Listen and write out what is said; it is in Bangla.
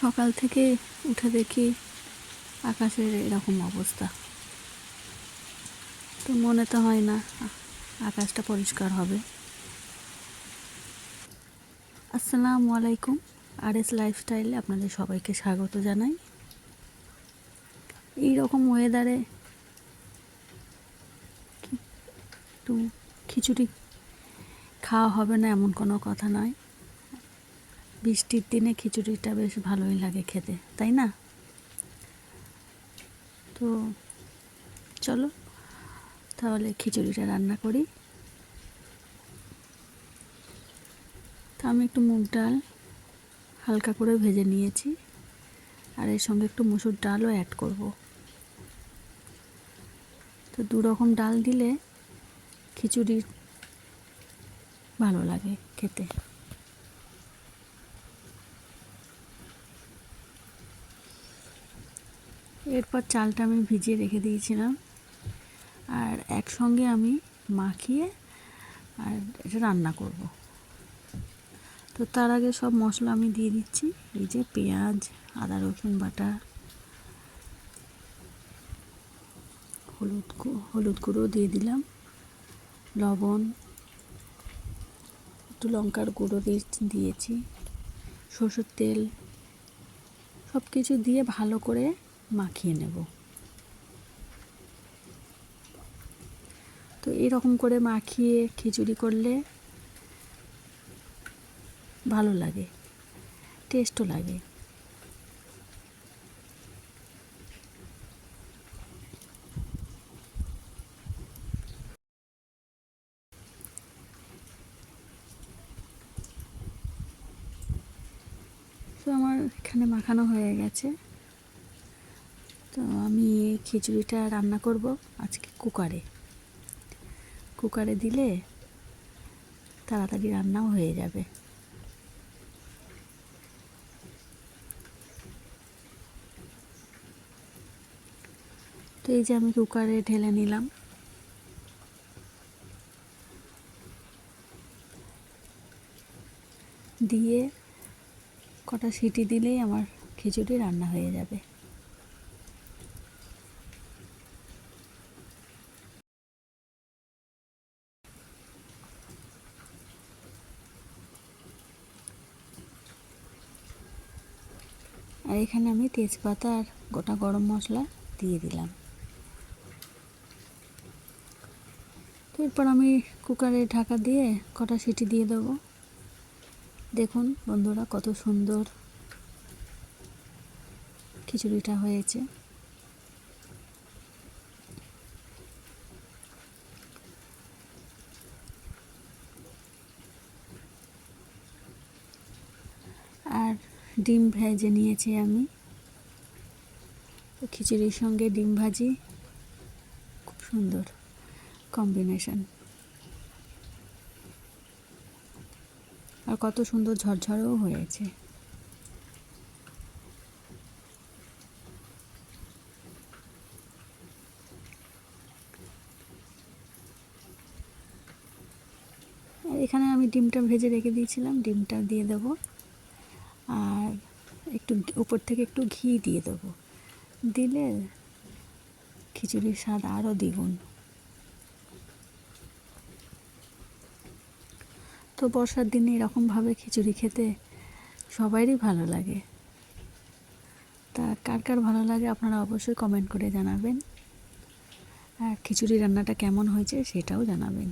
সকাল থেকে উঠে দেখি আকাশের এরকম অবস্থা, তো মনে তো হয় না আকাশটা পরিষ্কার হবে। আসসালামু আলাইকুম, RS লাইফস্টাইলে আপনাদের সবাইকে স্বাগত জানাই। এই রকম ওয়েদারে একটু খিচুড়ি খাওয়া হবে না এমন কোনো কথা নয়। বৃষ্টির দিনে খিচুড়িটা বেশ ভালোই লাগে খেতে, তাই না? তো চলো তাহলে খিচুড়িটা রান্না করি। তো আমি একটু মুগ ডাল হালকা করে ভেজে নিয়েছি, আর এর সঙ্গে একটু মসুর ডালও অ্যাড করব। তো দু রকম ডাল দিলে খিচুড়ি ভালো লাগে খেতে। এরপর চালটা আমি ভিজিয়ে রেখে দিয়েছিলাম, আর একসঙ্গে আমি মাখিয়ে আর এটা রান্না করব। তো তার আগে সব মশলা আমি দিয়ে দিচ্ছি। এই যে পেঁয়াজ, আদা রসুন বাটা, হলুদ গুঁড়ো দিয়ে দিলাম, লবণ, একটু লঙ্কার গুঁড়ো দিয়েছি, সরষের তেল, সব কিছু দিয়ে ভালো করে মাখিয়ে নেব। তো এরকম করে মাখিয়ে খিচুড়ি করলে ভালো লাগে, টেস্টও লাগে। তো আমার এখানে মাখানো হয়ে গেছে। তো আমি খিচুড়িটা রান্না করব আজকে কুকারে দিলে তাড়াতাড়ি রান্নাও হয়ে যাবে। তো এই যে আমি কুকারে ঢেলে নিলাম। দিয়ে কটা সিটি দিলেই আমার খিচুড়ি রান্না হয়ে যাবে। আর এখানে আমি তেজপাতা আর গোটা গরম মশলা দিয়ে দিলাম। তো এরপর আমি কুকারে ঢাকা দিয়ে কটা সিটি দিয়ে দেবো। দেখুন বন্ধুরা, কত সুন্দর খিচুড়িটা হয়েছে। আর ডিম ভেজে নিয়েছি আমি। খিচুড়ির সঙ্গে ডিম ভাজি খুব সুন্দর কম্বিনেশন। আর কত সুন্দর ঝরঝরেও হয়েছে। আর এখানে আমি ডিমটা ভেজে রেখে দিয়েছিলাম, ডিমটা দিয়ে দেবো, আর একটু উপর থেকে একটু ঘি দিয়ে দেবো। দিলে খিচুড়ির স্বাদ আরও দ্বিগুণ। তো বর্ষার দিনে এরকমভাবে খিচুড়ি খেতে সবারই ভালো লাগে। তা কার কার ভালো লাগে আপনারা অবশ্যই কমেন্ট করে জানাবেন, আর খিচুড়ি রান্নাটা কেমন হয়েছে সেটাও জানাবেন।